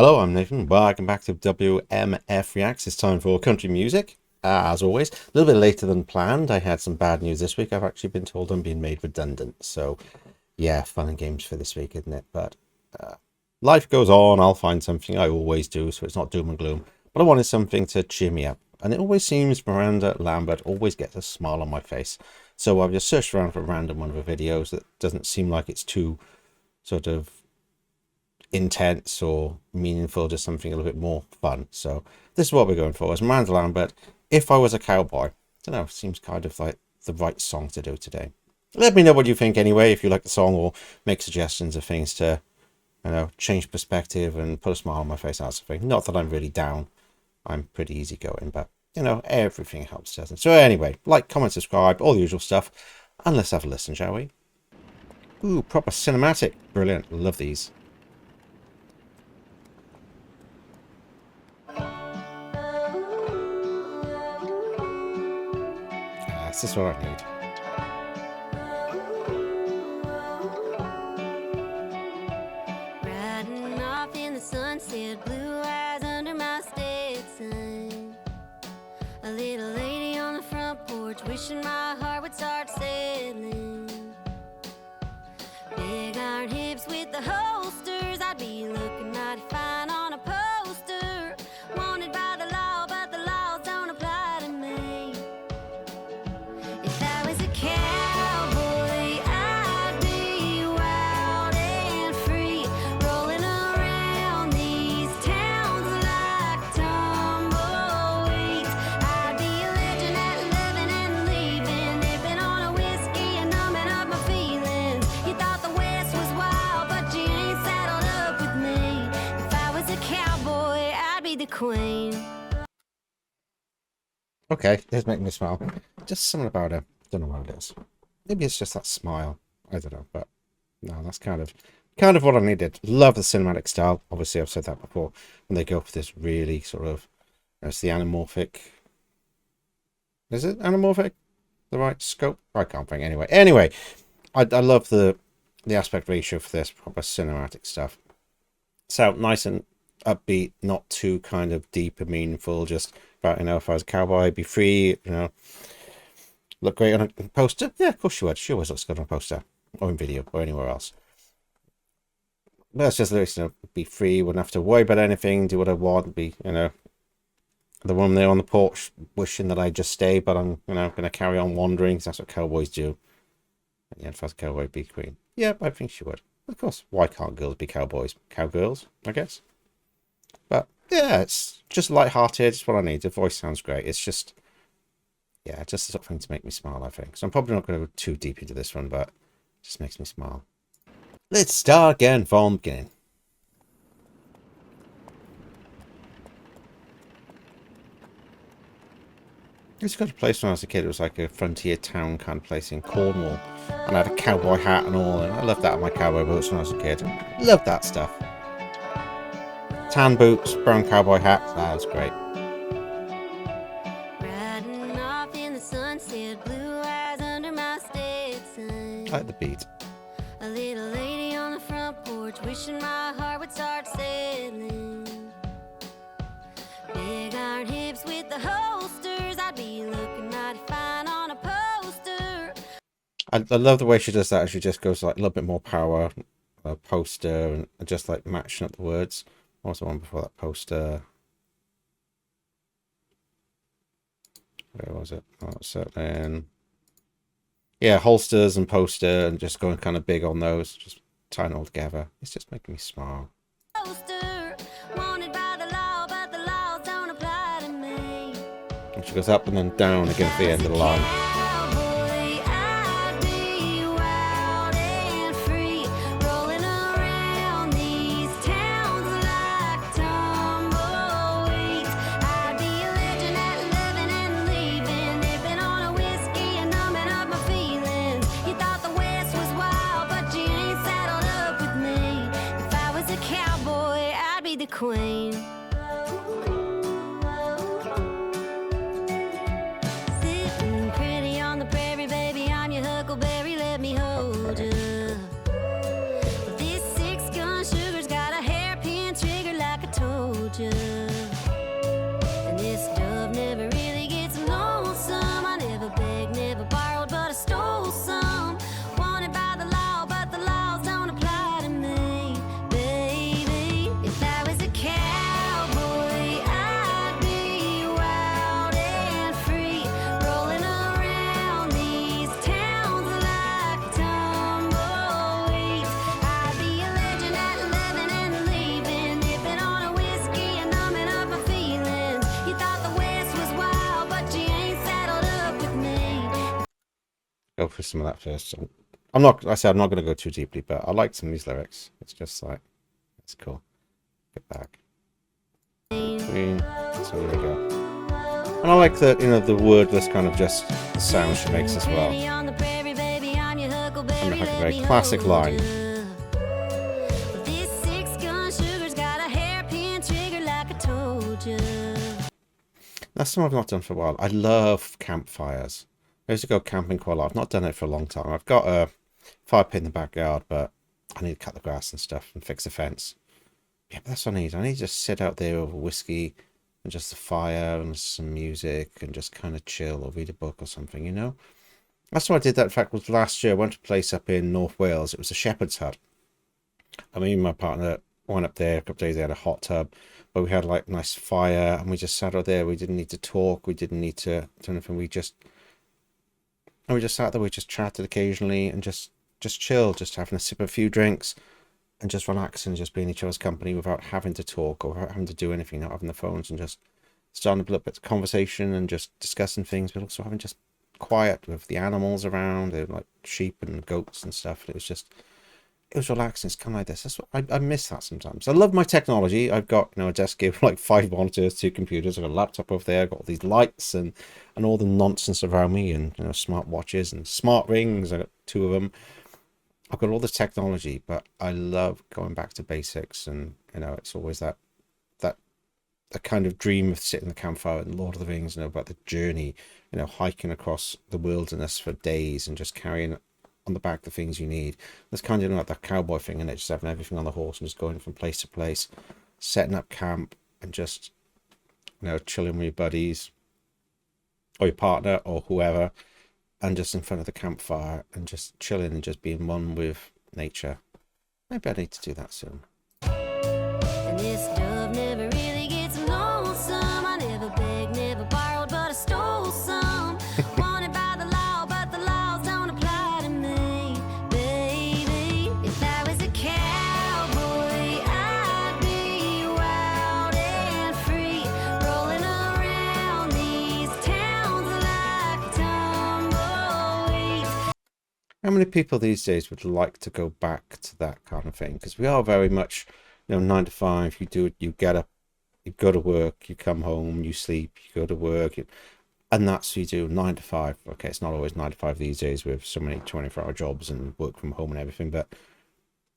Hello, I'm Nathan. Welcome back to WMF Reacts. It's time for country music. As always, a little bit later than planned. I had some bad news this week. I've actually been told I'm being made redundant. So, yeah, fun and games for this week, isn't it? But life goes on. I'll find something. I always do, so it's not doom and gloom. But I wanted something to cheer me up. And it always seems Miranda Lambert always gets a smile on my face. So I've just searched around for a random one of her videos that doesn't seem like it's too sort of intense or meaningful, just something a little bit more fun. So this is what we're going for. It's Miranda Lambert, If I Was a Cowboy. I don't know, seems kind of like the right song to do today. Let me know what you think anyway, if you like the song, or make suggestions of things to, change perspective and put a smile on my face, that sort of thing. Not that I'm really down. I'm pretty easygoing, but everything helps, doesn't it? So anyway, like, comment, subscribe, all the usual stuff. And let's have a listen, shall we? Ooh, proper cinematic. Brilliant. Love these. This is what I need. Riding off in the sunset, blue eyes under my Stetson. A little lady on the front porch, wishing my heart would start settling. Big iron hips with the holsters, I'd be looking mighty fine on a poster. Wanted by the law, but the laws don't apply to me. If I was a cowboy, I'd be wild and free, rolling around these towns like tumbleweeds. I'd be a legend at living and leaving, dipping on a whiskey and numbing up my feelings. You thought the West was wild, but you ain't saddled up with me. If I was a cowboy, I'd be the queen. Okay, this making me smile. Just something about her. Don't know what it is. Maybe it's just that smile. I don't know, but no, that's kind of what I needed. Love the cinematic style. Obviously, I've said that before. When they go for this really sort of, it's the anamorphic. Is it anamorphic? The right scope? I can't think. Anyway, I love the aspect ratio for this proper cinematic stuff. So nice and upbeat, not too kind of deep and meaningful. Just about, if I was a cowboy, I'd be free, look great on a poster. Yeah, of course she would. She always looks good on a poster or in video or anywhere else. But it's just lyrics, be free, wouldn't have to worry about anything, do what I want, be, the woman there on the porch wishing that I just stay, but I'm, going to carry on wandering, because that's what cowboys do. And yeah, if I was a cowboy, I'd be queen. Yeah, I think she would. Of course, why can't girls be cowboys? Cowgirls, I guess. But yeah, it's just light-hearted. It's what I need. The voice sounds great. It's just, yeah, just the sort of thing to make me smile, I think. So I'm probably not going to go too deep into this one, but it just makes me smile. Let's start again from the beginning. I used to go to a place when I was a kid. It was like a frontier town kind of place in Cornwall. And I had a cowboy hat and all. And I loved that on my cowboy boots when I was a kid. Loved that stuff. Tan boots, brown cowboy hat. That was great. Riding off in the sunset, blue eyes under my Stetson. I like the beat. A little lady on the front porch, wishing my heart would start settling. Big iron hips with the holsters, I'd be looking mighty fine on a poster. I love the way she does that. She just goes like a little bit more power, a poster, and just like matching up the words. What was the one before that? Poster. Where was it? Oh, certainly. Yeah, holsters and poster, and just going kind of big on those, just tying it all together. It's just making me smile. Poster, wanted by the law, but the laws don't apply to me. And she goes up and then down again at the end of the line. Cowboy, I'd be wild and free, rolling around these towns like tumbleweeds. I'd be a legend at living and leaving, dipping on a whiskey and numbing up my feelings. You thought the West was wild, but you ain't saddled up with me. If I was a cowboy, I'd be the queen. Sitting pretty on the prairie, baby, I'm your huckleberry, let me hold you. This 6-gun sugar's got a hairpin trigger like a told you. And this dove never really gets lonesome. I never begged, never borrowed, but I stole some. Wanted by the law, but the laws don't apply to me, baby. If I was a cowboy, I'd be wild and free, rolling around these towns like a tumbleweed. I'd be a legend at 11 and leaving, nipping on a whiskey and numbing up my feelings. You thought the West was wild, but you ain't saddled up with me. Go for some of that first. I'm not. I said I'm not going to go too deeply, but I like some of these lyrics. It's just like, it's cool. Get back. Queen. So there we go. And I like the, you know, the wordless kind of just the sound she makes as well. On the prairie, baby, I'm your huckleberry, Like a very let me classic hold line. ya. This 6-gun sugar's got a hairpin trigger like I told you. That's something I've not done for a while. I love campfires. I used to go camping quite a lot. I've not done it for a long time. I've got a fire pit in the backyard, but I need to cut the grass and stuff and fix the fence. Yeah, but that's what I need. I need to just sit out there with a whiskey and just a fire and some music and just kind of chill or read a book or something, you know? That's why I did that. In fact, was last year. I went to a place up in North Wales. It was a shepherd's hut. I mean, my partner went up there a couple of days. They had a hot tub, but we had like nice fire and we just sat out there. We didn't need to talk. We didn't need to do anything. We just sat there. We just chatted occasionally and just chill, just having a sip of a few drinks and just relax and just be in each other's company without having to talk or without having to do anything, not having the phones, and just starting a little bit of conversation and just discussing things, but also having just quiet with the animals around, like sheep and goats and stuff. It was relaxing. It's kind of like this. That's what I miss that sometimes. I love my technology. I've got, you know, a desk here with like 5 monitors, 2 computers. I've got a laptop over there. I've got all these lights and all the nonsense around me, and, you know, smart watches and smart rings. I've got 2 of them. I've got all the technology, but I love going back to basics. And, you know, it's always that kind of dream of sitting in the campfire and Lord of the Rings, you know, about the journey, you know, hiking across the wilderness for days and just carrying on the back the things you need. That's kind of, you know, like that cowboy thing, and it just having everything on the horse and just going from place to place, setting up camp and just, you know, chilling with your buddies or your partner or whoever, and just in front of the campfire and just chilling and just being one with nature. Maybe I need to do that soon. And this dove never really gets lonesome. I never begged, never borrowed, but I stole some. Wanted by the law, but the laws don't apply to me, baby. If I was a cowboy, I'd be wild and free, rolling around these towns like a tumbleweed. How many people these days would like to go back to that kind of thing? Because we are very much, you know, 9 to 5. You do it. You get up, you go to work, you come home, you sleep, you go to work, and that's what you do. 9 to 5. Okay, it's not always 9 to 5 these days with so many 24-hour jobs and work from home and everything. But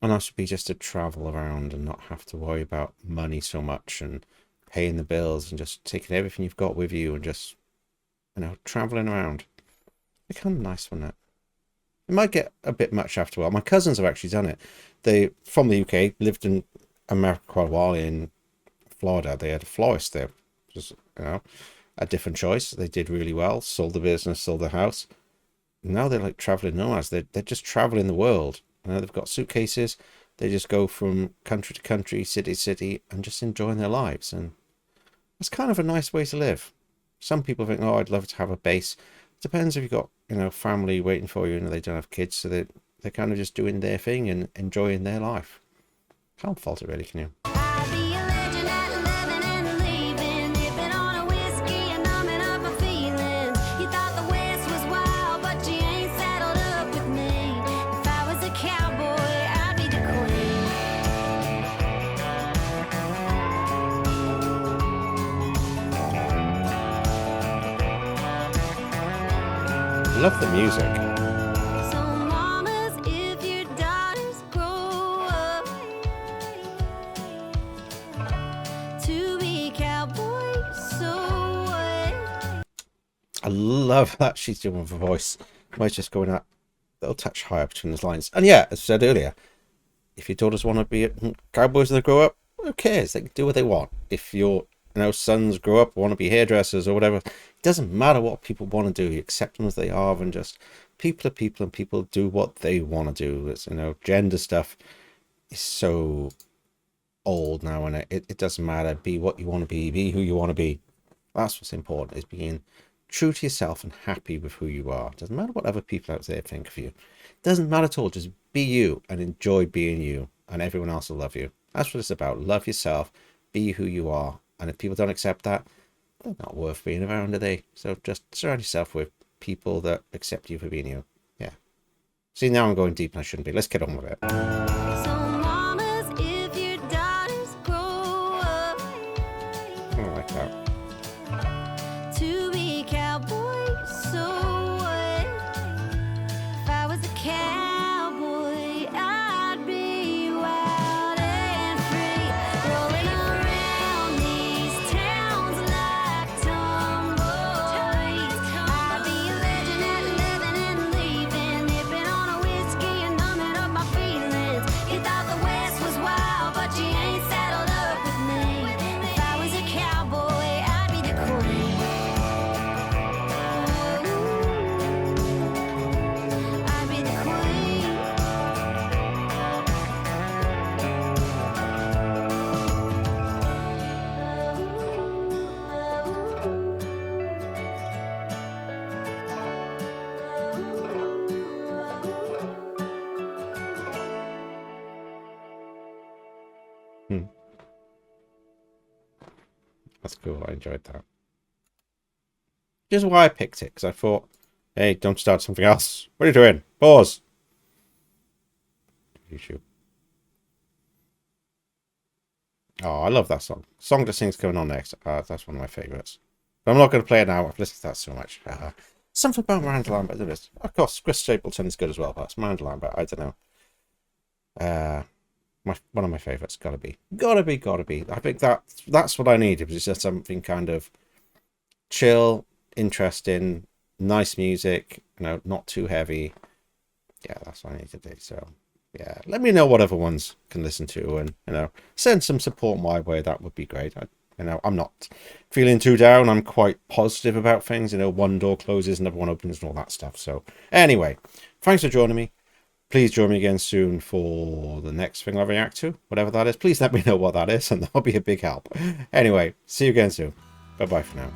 a nice would be just to travel around and not have to worry about money so much and paying the bills and just taking everything you've got with you and just, you know, traveling around. It's kind of nice, wouldn't it? It might get a bit much after a while. My cousins have actually done it. They, from the UK, lived in America quite a while. In Florida, they had a florist there. Just, you know, a different choice. They did really well. Sold the business, sold the house. Now they're like traveling nomads. They're just traveling the world. You know, they've got suitcases. They just go from country to country, city to city, and just enjoying their lives. And it's kind of a nice way to live. Some people think, oh, I'd love to have a base. Depends if you've got, you know, family waiting for you and they don't have kids, so they're kind of just doing their thing and enjoying their life. Can't fault it really, can you? I'd be a legend at 11 and leaving, nipping on a whiskey and numbing up my feelings. You thought the West was wild, but you ain't saddled up with me. If I was a cowboy, I'd be the queen. Love the music. So mamas, if your daughters grow up to be cowboys, so what? I love that she's doing with her voice. Mine's just going that little touch higher between those lines. And yeah, as I said earlier, if your daughters want to be cowboys when they grow up, who cares? They can do what they want. If your sons grow up, want to be hairdressers or whatever, it doesn't matter what people want to do. You accept them as they are, and just people are people, and people do what they want to do. It's, gender stuff is so old now, and it doesn't matter. Be what you want to be who you want to be. That's what's important, is being true to yourself and happy with who you are. It doesn't matter what other people out there think of you. It doesn't matter at all. Just be you and enjoy being you, and everyone else will love you. That's what it's about. Love yourself, be who you are, and if people don't accept that, they're not worth being around, are they? So just surround yourself with people that accept you for being you. Yeah. See, now I'm going deep and I shouldn't be. Let's get on with it. So mamas, if your daughters grow up I like that. to be cowboys, so what? If I was a cowboy, I'd be wild and free, rolling around these towns like tomboys. I'd be a legend at living and leaving, nipping on a whiskey and numbing up my feelings. You thought the West was wild, but you ain't saddled up with me. If I was a cowboy, I'd be the queen. I'd be the queen. That's cool. I enjoyed that. Just why I picked it, because I thought, hey, don't start something else. What are you doing? Pause. YouTube. Oh, I love that song. Song to Sing's coming on next. That's one of my favourites. But I'm not going to play it now. I've listened to that so much. Something about Miranda Lambert, there is. Of course, Chris Stapleton is good as well, but it's Miranda Lambert. I don't know. One of my favourites. Gotta be. I think that's what I needed. Was just something kind of chill, interesting, nice music. Not too heavy. Yeah, that's what I need to do. So, yeah, let me know what other ones can listen to, and send some support my way. That would be great. I'm not feeling too down. I'm quite positive about things. One door closes, another one opens, and all that stuff. So, anyway, thanks for joining me. Please join me again soon for the next thing I react to, whatever that is. Please let me know what that is, and that'll be a big help. Anyway, see you again soon. Bye-bye for now.